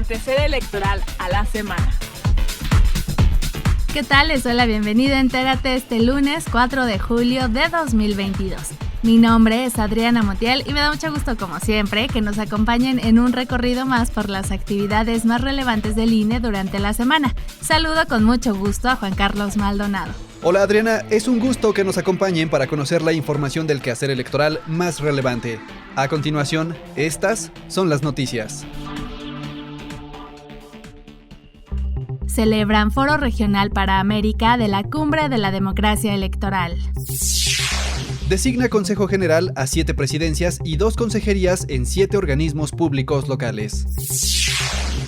acontecer electoral a la semana. ¿Qué tal? Les doy la bienvenida a Entérate este lunes 4 de julio de 2022. Mi nombre es Adriana Montiel y me da mucho gusto, como siempre, que nos acompañen en un recorrido más por las actividades más relevantes del INE durante la semana. Saludo con mucho gusto a Juan Carlos Maldonado. Hola Adriana, es un gusto que nos acompañen para conocer la información del quehacer electoral más relevante. A continuación, estas son las noticias. Celebran Foro Regional para América de la Cumbre de la Democracia Electoral. Designa Consejo General a 7 presidencias y 2 consejerías en 7 organismos públicos locales.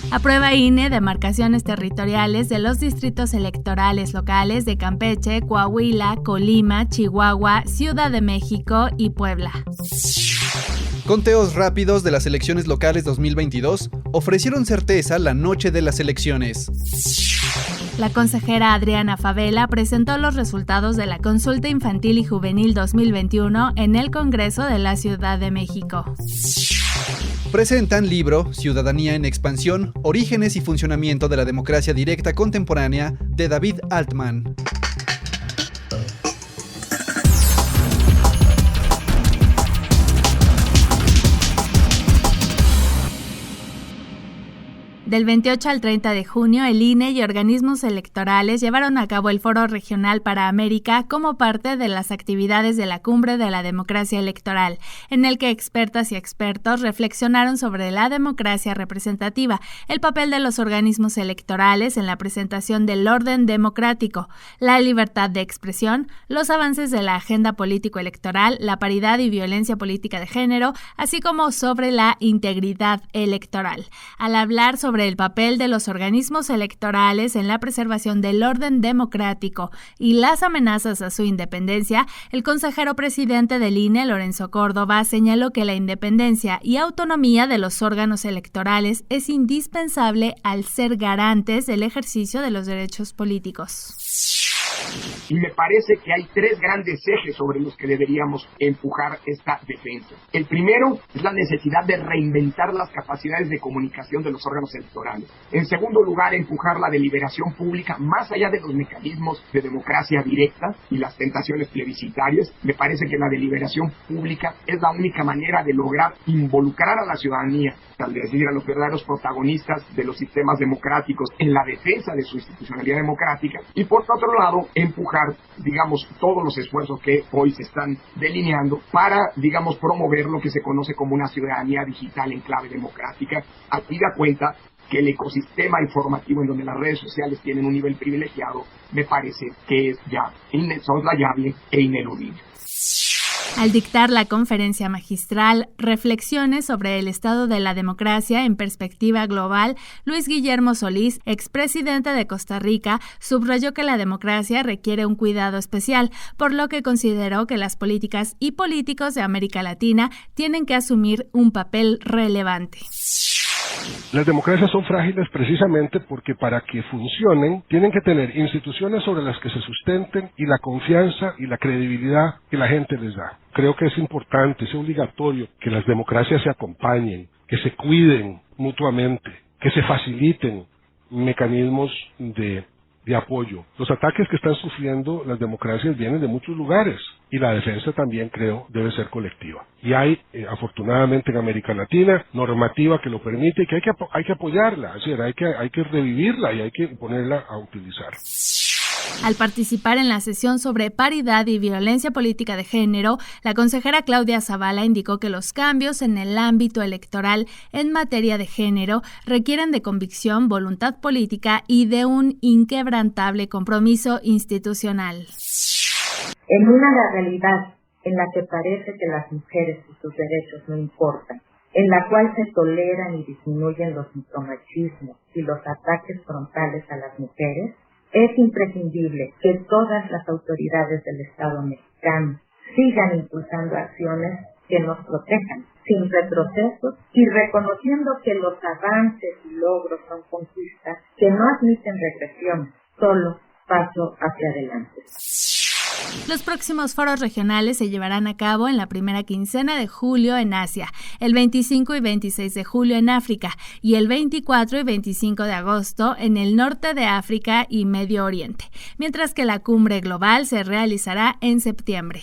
Aprueba INE demarcaciones territoriales de los distritos electorales locales de Campeche, Coahuila, Colima, Chihuahua, Ciudad de México y Puebla. Conteos rápidos de las elecciones locales 2022 ofrecieron certeza la noche de las elecciones. La consejera Adriana Favela presentó los resultados de la Consulta Infantil y Juvenil 2021 en el Congreso de la Ciudad de México. Presentan libro Ciudadanía en Expansión, Orígenes y Funcionamiento de la Democracia Directa Contemporánea de David Altman. Del 28 al 30 de junio, el INE y organismos electorales llevaron a cabo el Foro Regional para América como parte de las actividades de la Cumbre de la Democracia Electoral, en el que expertas y expertos reflexionaron sobre la democracia representativa, el papel de los organismos electorales en la presentación del orden democrático, la libertad de expresión, los avances de la agenda político-electoral, la paridad y violencia política de género, así como sobre la integridad electoral. Al hablar sobre el papel de los organismos electorales en la preservación del orden democrático y las amenazas a su independencia, el consejero presidente del INE, Lorenzo Córdoba, señaló que la independencia y autonomía de los órganos electorales es indispensable al ser garantes del ejercicio de los derechos políticos. Y me parece que hay 3 grandes ejes sobre los que deberíamos empujar esta defensa. El primero es la necesidad de reinventar las capacidades de comunicación de los órganos electorales. En segundo lugar, empujar la deliberación pública más allá de los mecanismos de democracia directa y las tentaciones plebiscitarias. Me parece que la deliberación pública es la única manera de lograr involucrar a la ciudadanía, es decir, a los verdaderos protagonistas de los sistemas democráticos en la defensa de su institucionalidad democrática. Y por otro lado, empujar, todos los esfuerzos que hoy se están delineando para, promover lo que se conoce como una ciudadanía digital en clave democrática, habida cuenta que el ecosistema informativo en donde las redes sociales tienen un nivel privilegiado, me parece que es ya insoslayable e ineludible. Al dictar la conferencia magistral Reflexiones sobre el estado de la democracia en perspectiva global, Luis Guillermo Solís, expresidente de Costa Rica, subrayó que la democracia requiere un cuidado especial, por lo que consideró que las políticas y políticos de América Latina tienen que asumir un papel relevante. Las democracias son frágiles precisamente porque para que funcionen tienen que tener instituciones sobre las que se sustenten y la confianza y la credibilidad que la gente les da. Creo que es importante, es obligatorio que las democracias se acompañen, que se cuiden mutuamente, que se faciliten mecanismos de apoyo. Los ataques que están sufriendo las democracias vienen de muchos lugares y la defensa también, creo, debe ser colectiva. Y hay, afortunadamente en América Latina, normativa que lo permite y que hay que apoyarla, es decir, hay que revivirla y hay que ponerla a utilizar. Al participar en la sesión sobre paridad y violencia política de género, la consejera Claudia Zavala indicó que los cambios en el ámbito electoral en materia de género requieren de convicción, voluntad política y de un inquebrantable compromiso institucional. En una realidad en la que parece que las mujeres y sus derechos no importan, en la cual se toleran y disminuyen los micromachismos y los ataques frontales a las mujeres, es imprescindible que todas las autoridades del Estado mexicano sigan impulsando acciones que nos protejan, sin retrocesos y reconociendo que los avances y logros son conquistas que no admiten regresión, solo paso hacia adelante. Los próximos foros regionales se llevarán a cabo en la primera quincena de julio en Asia, el 25 y 26 de julio en África y el 24 y 25 de agosto en el norte de África y Medio Oriente, mientras que la cumbre global se realizará en septiembre.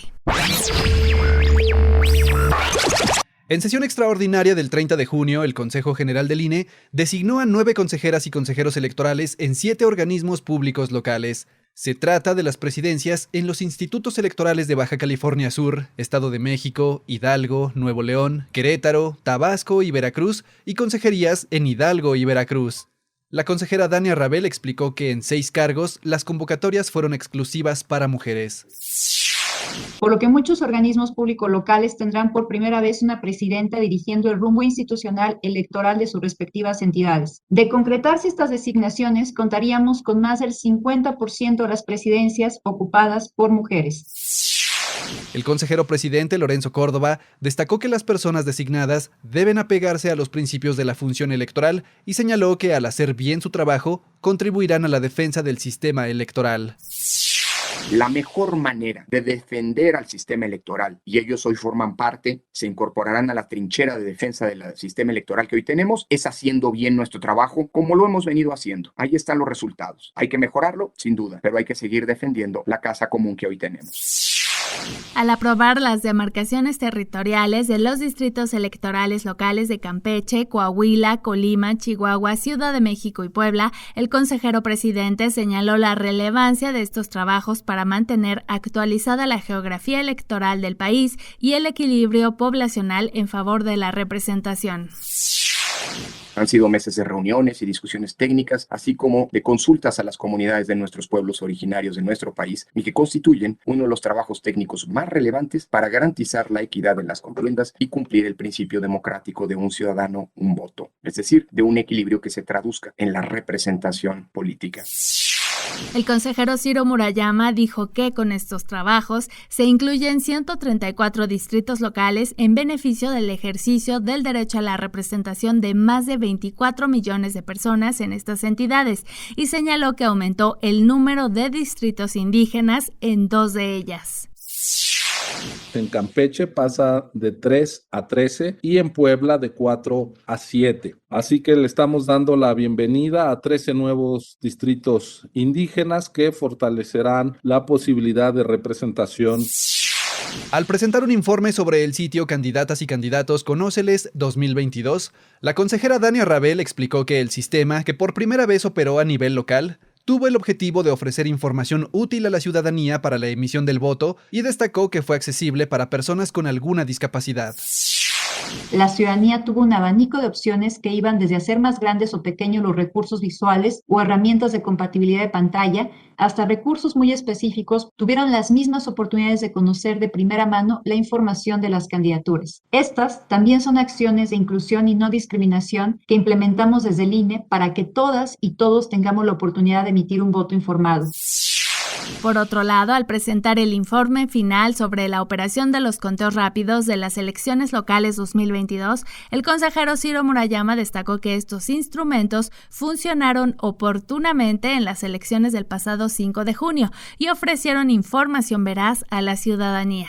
En sesión extraordinaria del 30 de junio, el Consejo General del INE designó a 9 consejeras y consejeros electorales en 7 organismos públicos locales. Se trata de las presidencias en los institutos electorales de Baja California Sur, Estado de México, Hidalgo, Nuevo León, Querétaro, Tabasco y Veracruz, y consejerías en Hidalgo y Veracruz. La consejera Dania Rabel explicó que en 6 cargos las convocatorias fueron exclusivas para mujeres. Por lo que muchos organismos públicos locales tendrán por primera vez una presidenta dirigiendo el rumbo institucional electoral de sus respectivas entidades. De concretarse estas designaciones, contaríamos con más del 50% de las presidencias ocupadas por mujeres. El consejero presidente Lorenzo Córdoba destacó que las personas designadas deben apegarse a los principios de la función electoral y señaló que al hacer bien su trabajo, contribuirán a la defensa del sistema electoral. La mejor manera de defender al sistema electoral, y ellos hoy forman parte, se incorporarán a la trinchera de defensa del sistema electoral que hoy tenemos, es haciendo bien nuestro trabajo como lo hemos venido haciendo. Ahí están los resultados. Hay que mejorarlo, sin duda, pero hay que seguir defendiendo la casa común que hoy tenemos. Al aprobar las demarcaciones territoriales de los distritos electorales locales de Campeche, Coahuila, Colima, Chihuahua, Ciudad de México y Puebla, el consejero presidente señaló la relevancia de estos trabajos para mantener actualizada la geografía electoral del país y el equilibrio poblacional en favor de la representación. Han sido meses de reuniones y discusiones técnicas, así como de consultas a las comunidades de nuestros pueblos originarios de nuestro país y que constituyen uno de los trabajos técnicos más relevantes para garantizar la equidad en las contiendas y cumplir el principio democrático de un ciudadano, un voto, es decir, de un equilibrio que se traduzca en la representación política. El consejero Ciro Murayama dijo que con estos trabajos se incluyen 134 distritos locales en beneficio del ejercicio del derecho a la representación de más de 24 millones de personas en estas entidades y señaló que aumentó el número de distritos indígenas en 2 de ellas. En Campeche pasa de 3 a 13 y en Puebla de 4 a 7. Así que le estamos dando la bienvenida a 13 nuevos distritos indígenas que fortalecerán la posibilidad de representación. Al presentar un informe sobre el sitio Candidatas y Candidatos Conóceles 2022, la consejera Dania Rabel explicó que el sistema, que por primera vez operó a nivel local, tuvo el objetivo de ofrecer información útil a la ciudadanía para la emisión del voto y destacó que fue accesible para personas con alguna discapacidad. La ciudadanía tuvo un abanico de opciones que iban desde hacer más grandes o pequeños los recursos visuales o herramientas de compatibilidad de pantalla, hasta recursos muy específicos. Tuvieron las mismas oportunidades de conocer de primera mano la información de las candidaturas. Estas también son acciones de inclusión y no discriminación que implementamos desde el INE para que todas y todos tengamos la oportunidad de emitir un voto informado. Por otro lado, al presentar el informe final sobre la operación de los conteos rápidos de las elecciones locales 2022, el consejero Ciro Murayama destacó que estos instrumentos funcionaron oportunamente en las elecciones del pasado 5 de junio y ofrecieron información veraz a la ciudadanía.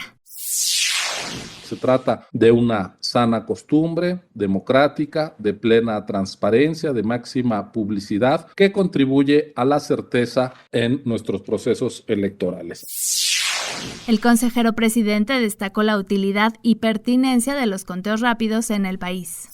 Se trata de una sana costumbre democrática, de plena transparencia, de máxima publicidad, que contribuye a la certeza en nuestros procesos electorales. El consejero presidente destacó la utilidad y pertinencia de los conteos rápidos en el país.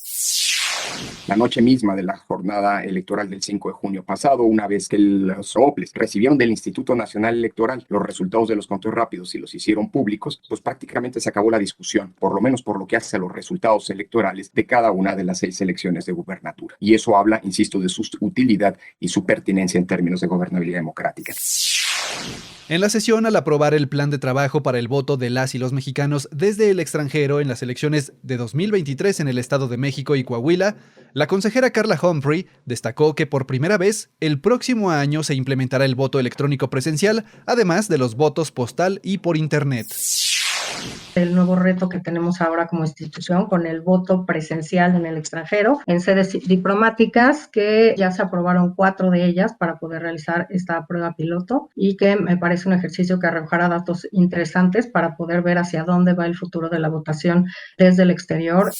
La noche misma de la jornada electoral del 5 de junio pasado, una vez que los OPLES recibieron del Instituto Nacional Electoral los resultados de los conteos rápidos y los hicieron públicos, pues prácticamente se acabó la discusión, por lo menos por lo que hace a los resultados electorales de cada una de las 6 elecciones de gubernatura. Y eso habla, insisto, de su utilidad y su pertinencia en términos de gobernabilidad democrática. En la sesión, al aprobar el plan de trabajo para el voto de las y los mexicanos desde el extranjero en las elecciones de 2023 en el Estado de México y Coahuila, la consejera Carla Humphrey destacó que por primera vez el próximo año se implementará el voto electrónico presencial, además de los votos postal y por internet. El nuevo reto que tenemos ahora como institución con el voto presencial en el extranjero, en sedes diplomáticas, que ya se aprobaron 4 de ellas para poder realizar esta prueba piloto y que me parece un ejercicio que arrojará datos interesantes para poder ver hacia dónde va el futuro de la votación desde el exterior.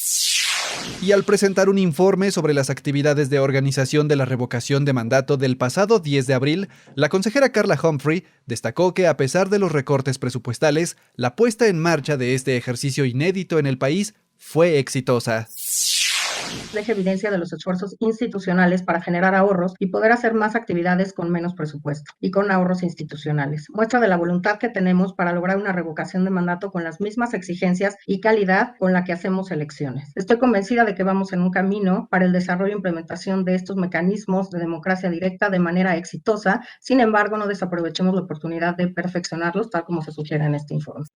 Y al presentar un informe sobre las actividades de organización de la revocación de mandato del pasado 10 de abril, la consejera Carla Humphrey destacó que a pesar de los recortes presupuestales, la puesta en marcha de este ejercicio inédito en el país fue exitosa. Deja evidencia de los esfuerzos institucionales para generar ahorros y poder hacer más actividades con menos presupuesto y con ahorros institucionales. Muestra de la voluntad que tenemos para lograr una revocación de mandato con las mismas exigencias y calidad con la que hacemos elecciones. Estoy convencida de que vamos en un camino para el desarrollo e implementación de estos mecanismos de democracia directa de manera exitosa. Sin embargo, no desaprovechemos la oportunidad de perfeccionarlos tal como se sugiere en este informe.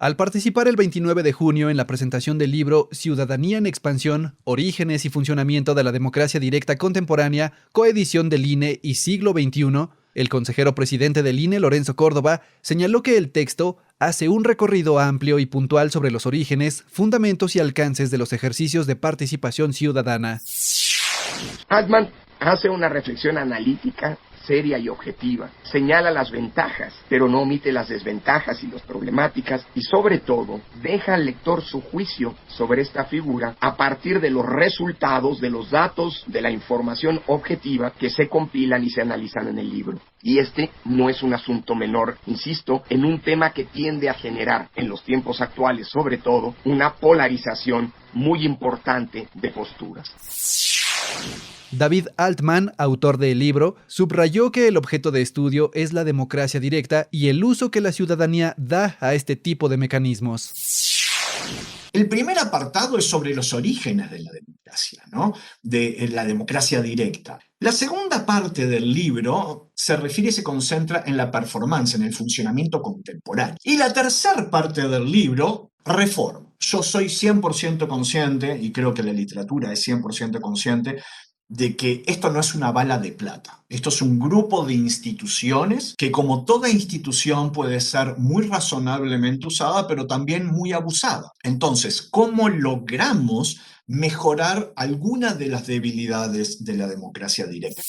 Al participar el 29 de junio en la presentación del libro Ciudadanía en Expansión, Orígenes y Funcionamiento de la Democracia Directa Contemporánea, coedición del INE y Siglo XXI, el consejero presidente del INE, Lorenzo Córdoba, señaló que el texto hace un recorrido amplio y puntual sobre los orígenes, fundamentos y alcances de los ejercicios de participación ciudadana. Altman hace una reflexión analítica, seria y objetiva. Señala las ventajas, pero no omite las desventajas y las problemáticas, y sobre todo, deja al lector su juicio sobre esta figura a partir de los resultados, de los datos, de la información objetiva que se compilan y se analizan en el libro. Y este no es un asunto menor, insisto, en un tema que tiende a generar, en los tiempos actuales sobre todo, una polarización muy importante de posturas. David Altman, autor del libro, subrayó que el objeto de estudio es la democracia directa y el uso que la ciudadanía da a este tipo de mecanismos. El primer apartado es sobre los orígenes de la democracia, ¿no? De la democracia directa. La segunda parte del libro se refiere y se concentra en la performance, en el funcionamiento contemporáneo. Y la tercera parte del libro, reforma. Yo soy 100% consciente, y creo que la literatura es 100% consciente, de que esto no es una bala de plata. Esto es un grupo de instituciones que, como toda institución, puede ser muy razonablemente usada, pero también muy abusada. Entonces, ¿cómo logramos mejorar algunas de las debilidades de la democracia directa?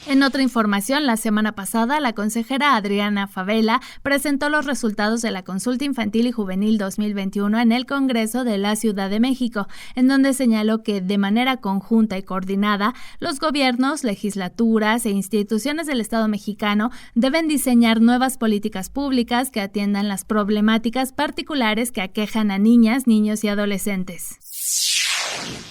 En otra información, la semana pasada, la consejera Adriana Favela presentó los resultados de la Consulta Infantil y Juvenil 2021 en el Congreso de la Ciudad de México, en donde señaló que de manera conjunta y coordinada, los gobiernos, legislaturas e instituciones del Estado mexicano deben diseñar nuevas políticas públicas que atiendan las problemáticas particulares que aquejan a niñas, niños y adolescentes.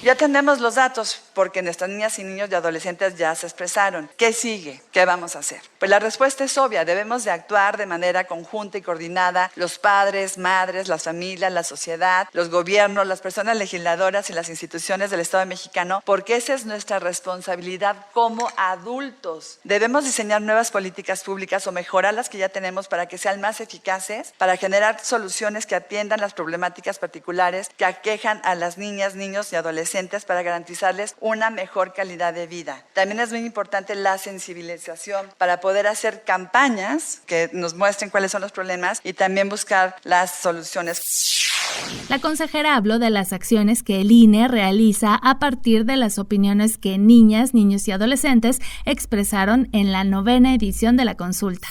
Ya tenemos los datos porque nuestras niñas y niños y adolescentes ya se expresaron. ¿Qué sigue? ¿Qué vamos a hacer? Pues la respuesta es obvia. Debemos de actuar de manera conjunta y coordinada los padres, madres, las familias, la sociedad, los gobiernos, las personas legisladoras y las instituciones del Estado mexicano, porque esa es nuestra responsabilidad como adultos. Debemos diseñar nuevas políticas públicas o mejorar las que ya tenemos para que sean más eficaces, para generar soluciones que atiendan las problemáticas particulares que aquejan a las niñas, niños y adolescentes para garantizarles una mejor calidad de vida. También es muy importante la sensibilización para poder hacer campañas que nos muestren cuáles son los problemas y también buscar las soluciones. La consejera habló de las acciones que el INE realiza a partir de las opiniones que niñas, niños y adolescentes expresaron en la 9ª edición de la consulta.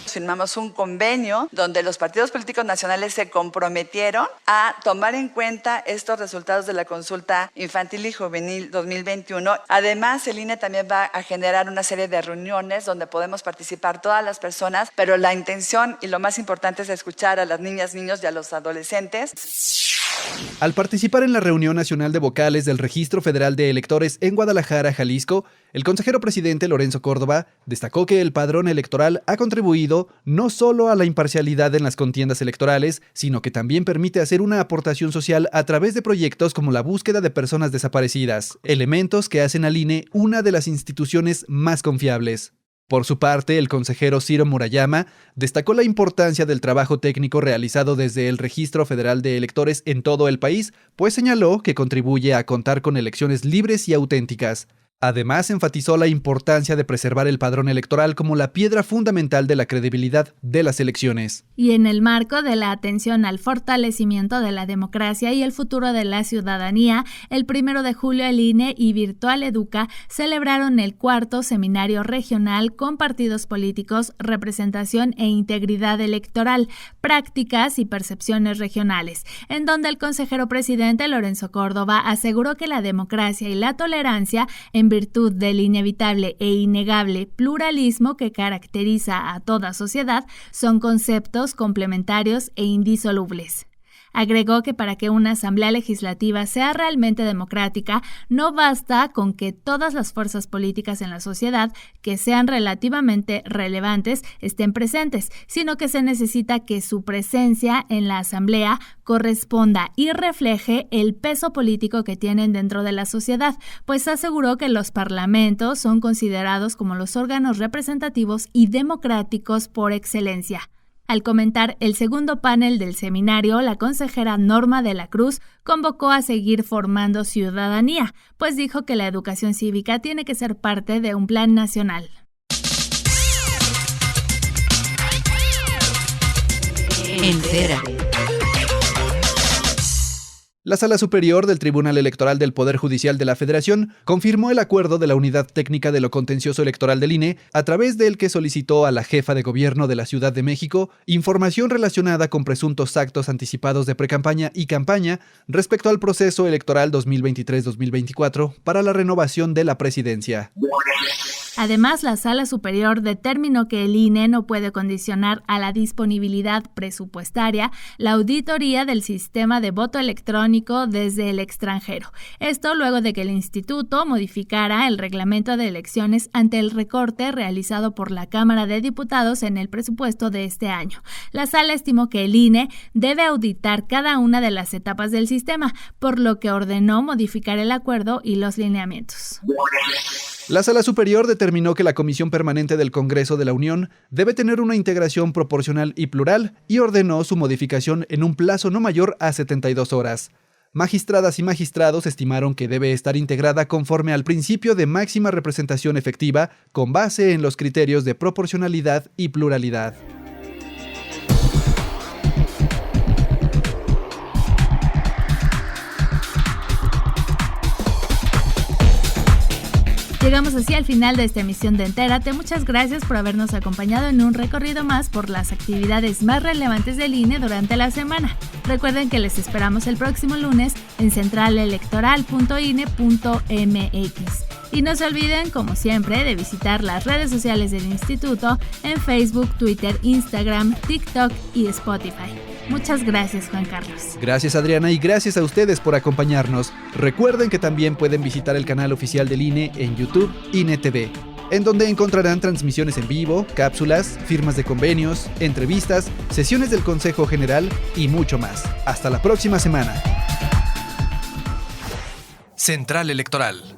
Firmamos un convenio donde los partidos políticos nacionales se comprometieron a tomar en cuenta estos resultados de la consulta infantil y juvenil 2021. Además, el INE también va a generar una serie de reuniones donde podemos participar todas las personas, pero la intención y lo más importante es escuchar a las niñas, niños y a los adolescentes. Al participar en la reunión nacional de vocales del Registro Federal de Electores en Guadalajara, Jalisco, el consejero presidente Lorenzo Córdoba destacó que el padrón electoral ha contribuido no solo a la imparcialidad en las contiendas electorales, sino que también permite hacer una aportación social a través de proyectos como la búsqueda de personas desaparecidas, elementos que hacen al INE una de las instituciones más confiables. Por su parte, el consejero Ciro Murayama destacó la importancia del trabajo técnico realizado desde el Registro Federal de Electores en todo el país, pues señaló que contribuye a contar con elecciones libres y auténticas. Además, enfatizó la importancia de preservar el padrón electoral como la piedra fundamental de la credibilidad de las elecciones. Y en el marco de la atención al fortalecimiento de la democracia y el futuro de la ciudadanía, el 1 de julio el INE y Virtual Educa celebraron el 4º Seminario Regional con Partidos Políticos, Representación e Integridad Electoral, Prácticas y Percepciones Regionales, en donde el consejero presidente Lorenzo Córdoba aseguró que la democracia y la tolerancia, en virtud del inevitable e innegable pluralismo que caracteriza a toda sociedad, son conceptos complementarios e indisolubles. Agregó que para que una asamblea legislativa sea realmente democrática, no basta con que todas las fuerzas políticas en la sociedad que sean relativamente relevantes estén presentes, sino que se necesita que su presencia en la asamblea corresponda y refleje el peso político que tienen dentro de la sociedad, pues aseguró que los parlamentos son considerados como los órganos representativos y democráticos por excelencia. Al comentar el segundo panel del seminario, la consejera Norma de la Cruz convocó a seguir formando ciudadanía, pues dijo que la educación cívica tiene que ser parte de un plan nacional. Entérate. La Sala Superior del Tribunal Electoral del Poder Judicial de la Federación confirmó el acuerdo de la Unidad Técnica de lo Contencioso Electoral del INE, a través del que solicitó a la jefa de gobierno de la Ciudad de México información relacionada con presuntos actos anticipados de precampaña y campaña respecto al proceso electoral 2023-2024 para la renovación de la presidencia. Además, la Sala Superior determinó que el INE no puede condicionar a la disponibilidad presupuestaria la auditoría del sistema de voto electrónico desde el extranjero. Esto luego de que el instituto modificara el reglamento de elecciones ante el recorte realizado por la Cámara de Diputados en el presupuesto de este año. La Sala estimó que el INE debe auditar cada una de las etapas del sistema, por lo que ordenó modificar el acuerdo y los lineamientos. La Sala Superior determinó que la Comisión Permanente del Congreso de la Unión debe tener una integración proporcional y plural y ordenó su modificación en un plazo no mayor a 72 horas. Magistradas y magistrados estimaron que debe estar integrada conforme al principio de máxima representación efectiva con base en los criterios de proporcionalidad y pluralidad. Llegamos así al final de esta emisión de Entérate. Muchas gracias por habernos acompañado en un recorrido más por las actividades más relevantes del INE durante la semana. Recuerden que les esperamos el próximo lunes en centralelectoral.ine.mx. Y no se olviden, como siempre, de visitar las redes sociales del instituto en Facebook, Twitter, Instagram, TikTok y Spotify. Muchas gracias, Juan Carlos. Gracias, Adriana, y gracias a ustedes por acompañarnos. Recuerden que también pueden visitar el canal oficial del INE en YouTube, INE TV, en donde encontrarán transmisiones en vivo, cápsulas, firmas de convenios, entrevistas, sesiones del Consejo General y mucho más. Hasta la próxima semana. Central Electoral.